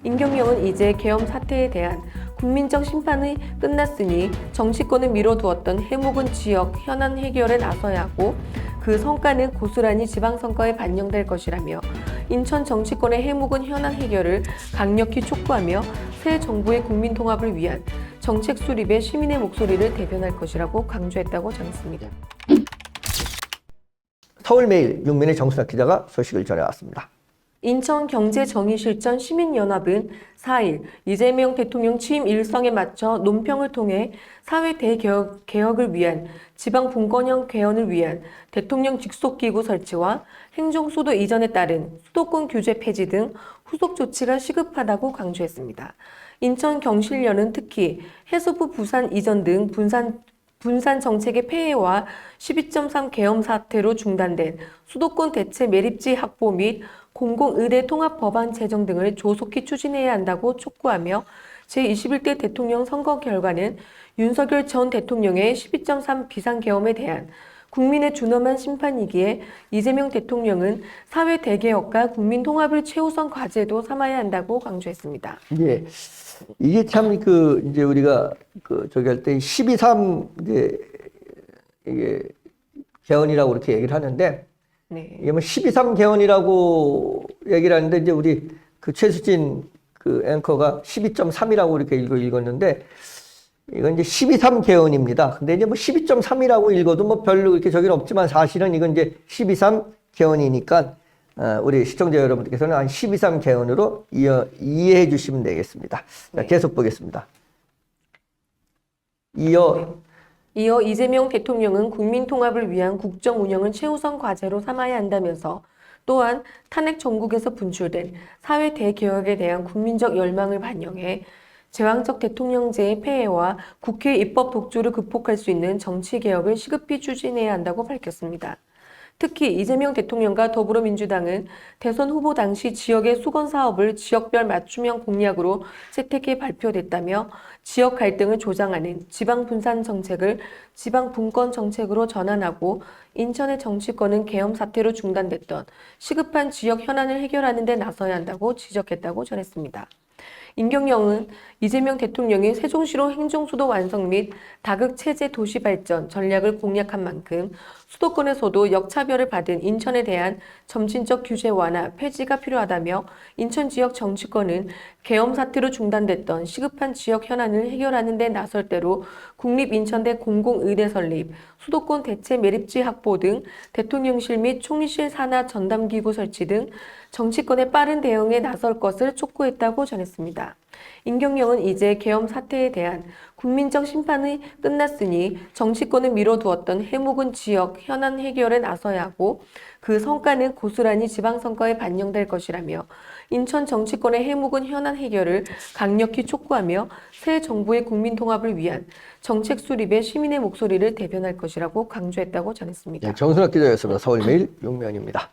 임경영은 이제 계엄 사태에 대한 국민적 심판이 끝났으니 정치권을 미뤄두었던 해묵은 지역 현안 해결에 나서야 하고 그 성과는 고스란히 지방선거에 반영될 것이라며 인천 정치권의 해묵은 현안 해결을 강력히 촉구하며 새 정부의 국민 통합을 위한 정책 수립에 시민의 목소리를 대변할 것이라고 강조했다고 전했습니다. 서울매일 윤민의 정순학 기자가 소식을 전해왔습니다. 인천경제정의실천 시민연합은 4일 이재명 대통령 취임 일성에 맞춰 논평을 통해 사회 대개혁을 위한 지방분권형 개헌을 위한 대통령 직속기구 설치와 행정수도 이전에 따른 수도권 규제 폐지 등 후속 조치가 시급하다고 강조했습니다. 인천경실련은 특히 해수부 부산 이전 등 분산 정책의 폐해와 12.3 계엄 사태로 중단된 수도권 대체 매립지 확보 및 공공의대 통합 법안 제정 등을 조속히 추진해야 한다고 촉구하며 제21대 대통령 선거 결과는 윤석열 전 대통령의 12.3 비상계엄에 대한 국민의 준엄한 심판이기에 이재명 대통령은 사회 대개혁과 국민 통합을 최우선 과제도 삼아야 한다고 강조했습니다. 예. 이게 참 이제 우리가 저기 할 때 12.3 이게 개헌이라고 이렇게 얘기를 하는데 네. 이게 뭐 12.3 개헌이라고 얘기를 하는데 이제 우리 최수진 앵커가 12.3이라고 이렇게 읽었는데 이건 이제 12.3 개헌입니다. 근데 이제 뭐 12.3이라고 읽어도 뭐 별로 이렇게 저기는 없지만 사실은 이건 이제 12.3 개헌이니까 우리 시청자 여러분께서는 한 12.3 개헌으로 이해해 주시면 되겠습니다. 자, 계속 보겠습니다. 이어 이재명 대통령은 국민 통합을 위한 국정 운영을 최우선 과제로 삼아야 한다면서 또한 탄핵 정국에서 분출된 사회 대개혁에 대한 국민적 열망을 반영해 제왕적 대통령제의 폐해와 국회 입법 독주를 극복할 수 있는 정치 개혁을 시급히 추진해야 한다고 밝혔습니다. 특히 이재명 대통령과 더불어민주당은 대선 후보 당시 지역의 수건 사업을 지역별 맞춤형 공약으로 채택해 발표됐다며 지역 갈등을 조장하는 지방 분산 정책을 지방 분권 정책으로 전환하고 인천의 정치권은 계엄 사태로 중단됐던 시급한 지역 현안을 해결하는 데 나서야 한다고 지적했다고 전했습니다. 임경영은 이재명 대통령이 세종시로 행정수도 완성 및 다극체제 도시 발전 전략을 공약한 만큼 수도권에서도 역차별을 받은 인천에 대한 점진적 규제 완화, 폐지가 필요하다며 인천 지역 정치권은 계엄 사태로 중단됐던 시급한 지역 현안을 해결하는 데 나설 대로 국립인천대 공공의대 설립, 수도권 대체 매립지 확보 등 대통령실 및 총리실 산하 전담기구 설치 등 정치권의 빠른 대응에 나설 것을 촉구했다고 전했습니다. 임경영은 이제 계엄 사태에 대한 국민적 심판이 끝났으니 정치권을 미뤄두었던 해묵은 지역 현안 해결에 나서야 하고 그 성과는 고스란히 지방선거에 반영될 것이라며 인천 정치권의 해묵은 현안 해결을 강력히 촉구하며 새 정부의 국민 통합을 위한 정책 수립에 시민의 목소리를 대변할 것이라고 강조했다고 전했습니다. 정순학 기자였습니다. 서울매일 용면입니다.